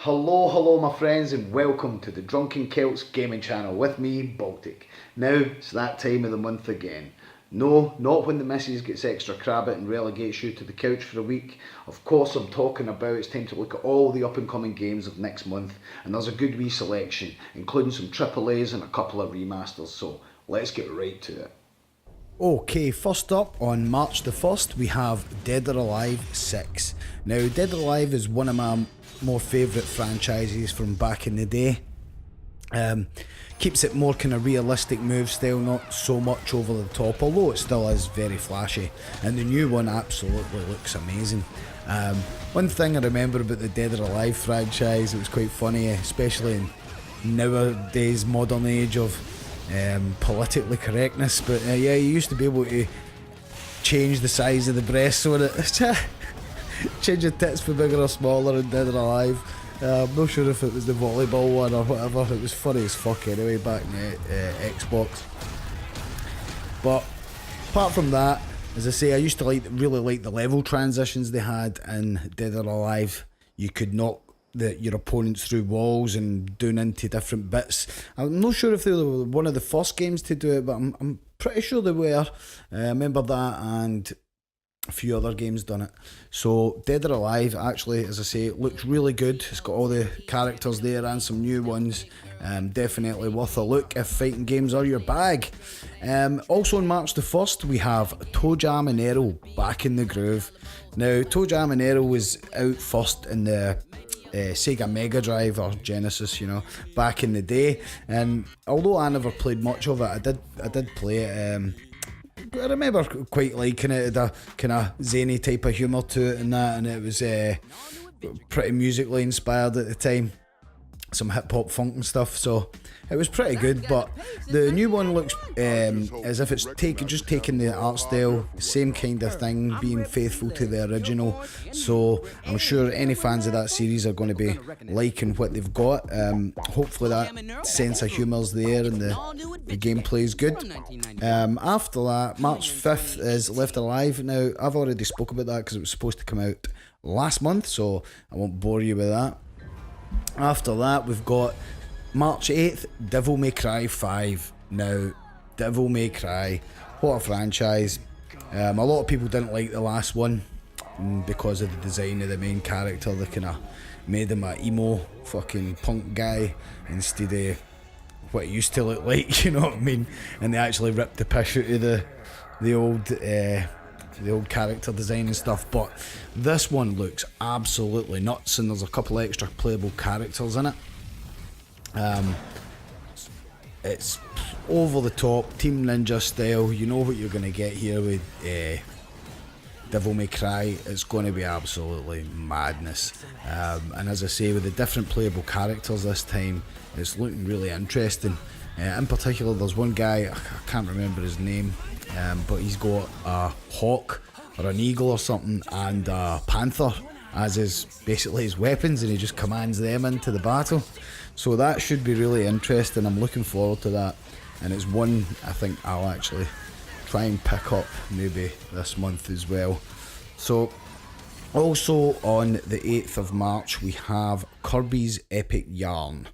Hello my friends and welcome to the Drunken Celts gaming channel with me, Baltic. Now, it's that time of the month again. No, not when the missus gets extra crabbit and relegates you to the couch for a week. Of course I'm talking about it's time to look at all the up and coming games of next month, and there's a good wee selection, including some AAAs and a couple of remasters, so let's get right to it. Okay, first up on March the 1st we have Dead or Alive 6. Now Dead or Alive is one of my more favourite franchises from back in the day. Keeps it more kind of realistic move style, not so much over the top, although it still is very flashy, and the new one absolutely looks amazing. One thing I remember about the Dead or Alive franchise, it was quite funny, especially in nowadays modern age of politically correctness, but yeah, you used to be able to change the size of the breasts on it. Change your tits for bigger or smaller in Dead or Alive. I'm not sure if it was the volleyball one or whatever. It was funny as fuck anyway back in the Xbox. But apart from that, as I say, I used to really like the level transitions they had in Dead or Alive. You could knock your opponents through walls and doing into different bits. I'm not sure if they were one of the first games to do it, but I'm pretty sure they were. I remember that, and a few other games done it. So Dead or Alive, actually, as I say, it looks really good. It's got all the characters there and some new ones. Definitely worth a look if fighting games are your bag. Also on March the 1st we have ToeJam and Earl back in the groove. Now ToeJam and Earl was out first in the Sega Mega Drive or Genesis, back in the day, and although I never played much of it, I did play it. I remember quite liking it. It had a kind of zany type of humour to it and that, and it was pretty musically inspired at the time, some hip hop funk and stuff, so it was pretty good. But the new one looks as if it's just taking the art style, same kind of thing, being faithful to the original, so I'm sure any fans of that series are going to be liking what they've got. Hopefully that sense of humour's there and the gameplay is good. After that, March 5th is Left Alive. Now I've already spoke about that because it was supposed to come out last month, so I won't bore you with that. After that we've got March 8th, Devil May Cry 5. Now, Devil May Cry, what a franchise. A lot of people didn't like the last one because of the design of the main character. They kind of made him an emo fucking punk guy instead of what he used to look like, you know what I mean? And they actually ripped the piss out of the old character design and stuff. But this one looks absolutely nuts, and there's a couple extra playable characters in it. It's over the top, Team Ninja style. You know what you're going to get here with Devil May Cry. It's going to be absolutely madness. And as I say, with the different playable characters this time, it's looking really interesting. In particular, there's one guy, I can't remember his name, but he's got a hawk or an eagle or something and a panther as basically his weapons, and he just commands them into the battle. So that should be really interesting. I'm looking forward to that, and it's one I think I'll actually try and pick up maybe this month as well. So also on the 8th of March we have Kirby's Epic Yarn.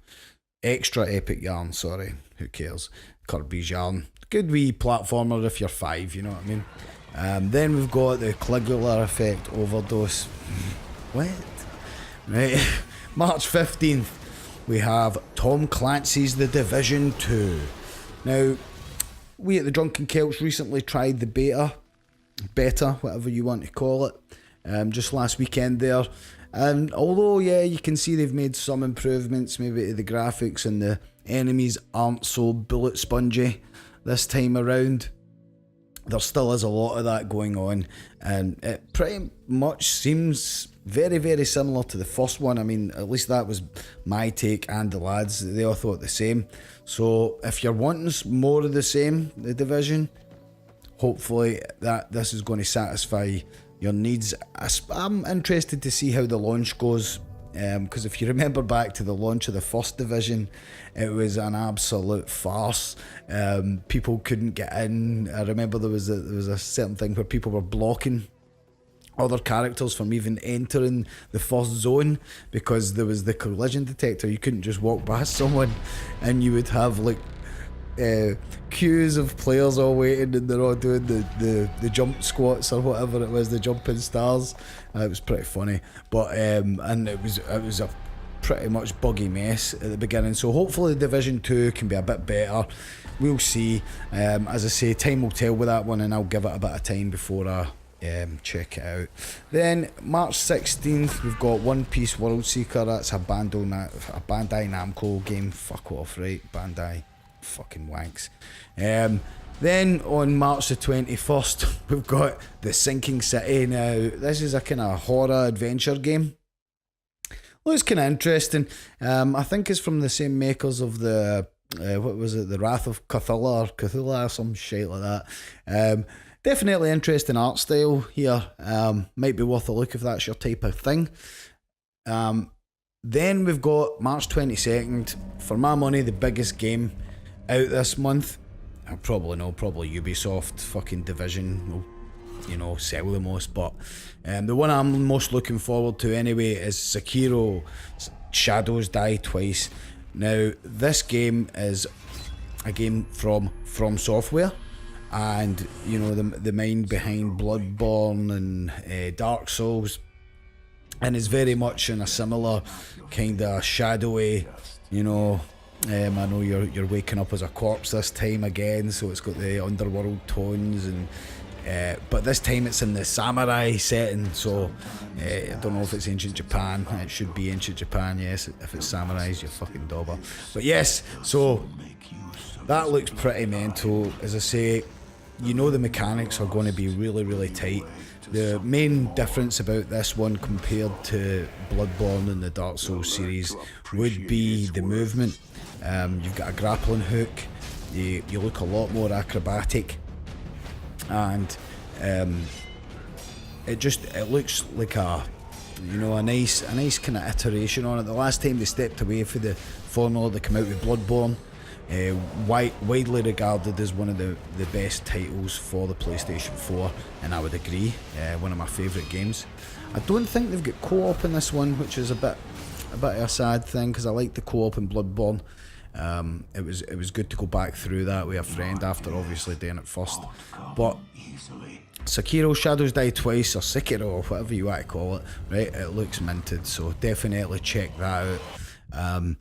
Extra Epic Yarn, sorry, who cares? Kirby's Yarn. Good wee platformer if you're 5, you know what I mean? Then we've got the Caligula Effect Overdose. What? Right. March 15th we have Tom Clancy's The Division 2. Now, we at the Drunken Celts recently tried the beta, whatever you want to call it, just last weekend there. And although, yeah, you can see they've made some improvements, maybe to the graphics, and the enemies aren't so bullet spongy this time around, there still is a lot of that going on, and it pretty much seems very, very similar to the first one. I mean, at least that was my take, and the lads, they all thought the same. So if you're wanting more of the same, the Division, hopefully that this is going to satisfy your needs. I'm interested to see how the launch goes, because if you remember back to the launch of the first Division, it was an absolute farce. People couldn't get in. I remember there was a certain thing where people were blocking other characters from even entering the first zone, because there was the collision detector. You couldn't just walk past someone, and you would have like queues of players all waiting, and they're all doing the jump squats or whatever it was, the jumping stars. It was pretty funny, but and it was a pretty much buggy mess at the beginning. So hopefully Division 2 can be a bit better. We'll see. As I say, time will tell with that one, and I'll give it a bit of time before I check it out. Then March 16th we've got One Piece World Seeker. That's a Bandai Namco game. Fuck off, right? Bandai fucking wanks. Then on March the 21st we've got The Sinking City. Now this is a kind of horror adventure game. Looks kind of interesting. I think it's from the same makers of the what was it, The Wrath of Cthulhu or some shit like that. Definitely interesting art style here. Might be worth a look if that's your type of thing. Then we've got March 22nd. For my money, the biggest game out this month. I probably know, probably Ubisoft fucking Division will, you know, sell the most. But the one I'm most looking forward to anyway is Sekiro, Shadows Die Twice. Now, this game is a game from Software. And you know, the mind behind Bloodborne and Dark Souls, and is very much in a similar kind of shadowy, you know. I know you're waking up as a corpse this time again, so it's got the underworld tones, and but this time it's in the samurai setting. So I don't know if it's ancient Japan. It should be ancient Japan, yes. If it's samurais, you're fucking dauber. But yes, so that looks pretty mental. As I say, you know, the mechanics are going to be really, really tight. The main difference about this one compared to Bloodborne and the Dark Souls series would be the movement. You've got a grappling hook. You look a lot more acrobatic, and it looks like a nice kind of iteration on it. The last time they stepped away for the formula, they came out with Bloodborne. Widely regarded as one of the best titles for the PlayStation 4, and I would agree, one of my favourite games. I don't think they've got co-op in this one, which is a bit of a sad thing, because I like the co-op in Bloodborne. It was good to go back through that with a friend after obviously doing it first. But Sekiro Shadows Die Twice, or Sekiro, or whatever you want to call it, right? It looks minted, so definitely check that out.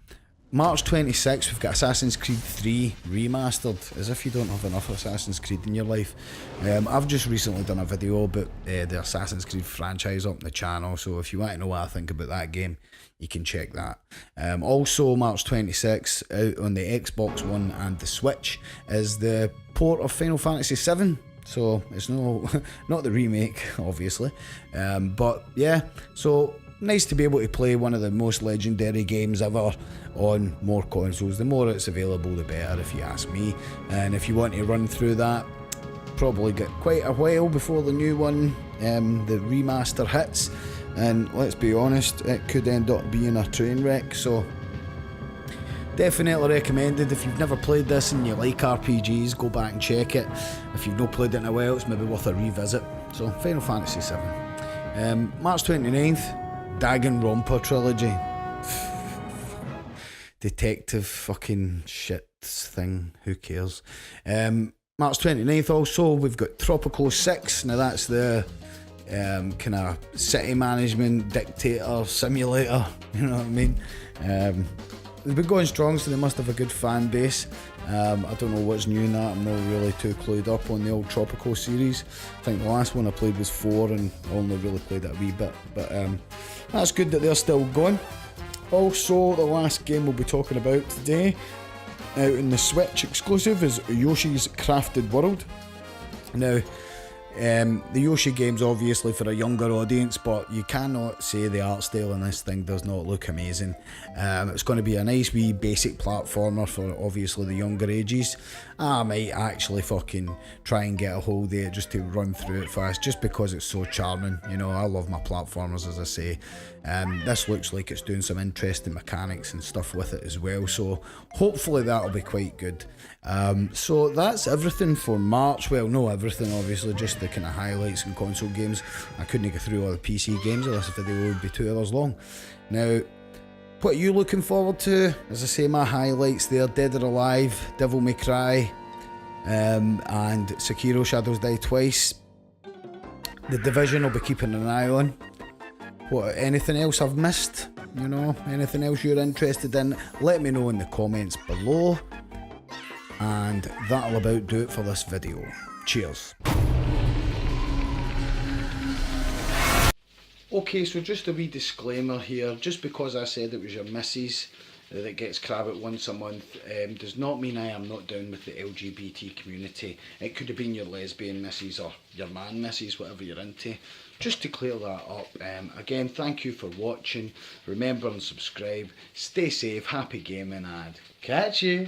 March 26th, we've got Assassin's Creed 3 Remastered, as if you don't have enough Assassin's Creed in your life. I've just recently done a video about the Assassin's Creed franchise up on the channel, so if you want to know what I think about that game, you can check that. Also, March 26th, out on the Xbox One and the Switch, is the port of Final Fantasy VII. So, it's not the remake, obviously. But yeah, so nice to be able to play one of the most legendary games ever on more consoles. The more it's available, the better, if you ask me. And if you want to run through that, probably get quite a while before the new one, the remaster, hits. And let's be honest, it could end up being a train wreck. So definitely recommended. If you've never played this and you like RPGs, go back and check it. If you've not played it in a while, it's maybe worth a revisit. So Final Fantasy VII. March 29th, Danganronpa trilogy. Detective fucking shit thing, who cares. March 29th also, we've got Tropico 6. Now that's the kind of city management dictator simulator, you know what I mean. They've been going strong, so they must have a good fan base. I don't know what's new in that. I'm not really too clued up on the old Tropico series. I think the last one I played was 4, and I only really played it a wee bit, but that's good that they're still going. Also, the last game we'll be talking about today, out in the Switch exclusive, is Yoshi's Crafted World. Now, the Yoshi game's obviously for a younger audience, but you cannot say the art style in this thing does not look amazing. It's going to be a nice wee basic platformer for obviously the younger ages. I might actually fucking try and get a hold of it just to run through it fast, just because it's so charming. You know, I love my platformers, as I say. This looks like it's doing some interesting mechanics and stuff with it as well, so hopefully that'll be quite good. So that's everything for March. Well, no everything, obviously, just the kind of highlights in console games. I couldn't get through all the PC games, or this video would be 2 hours long. Now, what are you looking forward to? As I say, my highlights there: Dead or Alive, Devil May Cry, and Sekiro Shadows Die Twice. The Division I'll be keeping an eye on. What, anything else I've missed? You know, anything else you're interested in? Let me know in the comments below. And that'll about do it for this video. Cheers. Okay, so just a wee disclaimer here. Just because I said it was your missus that gets Crabbit once a month does not mean I am not down with the LGBT community. It could have been your lesbian missus or your man missus, whatever you're into. Just to clear that up, again, thank you for watching. Remember and subscribe. Stay safe, happy gaming, and catch you.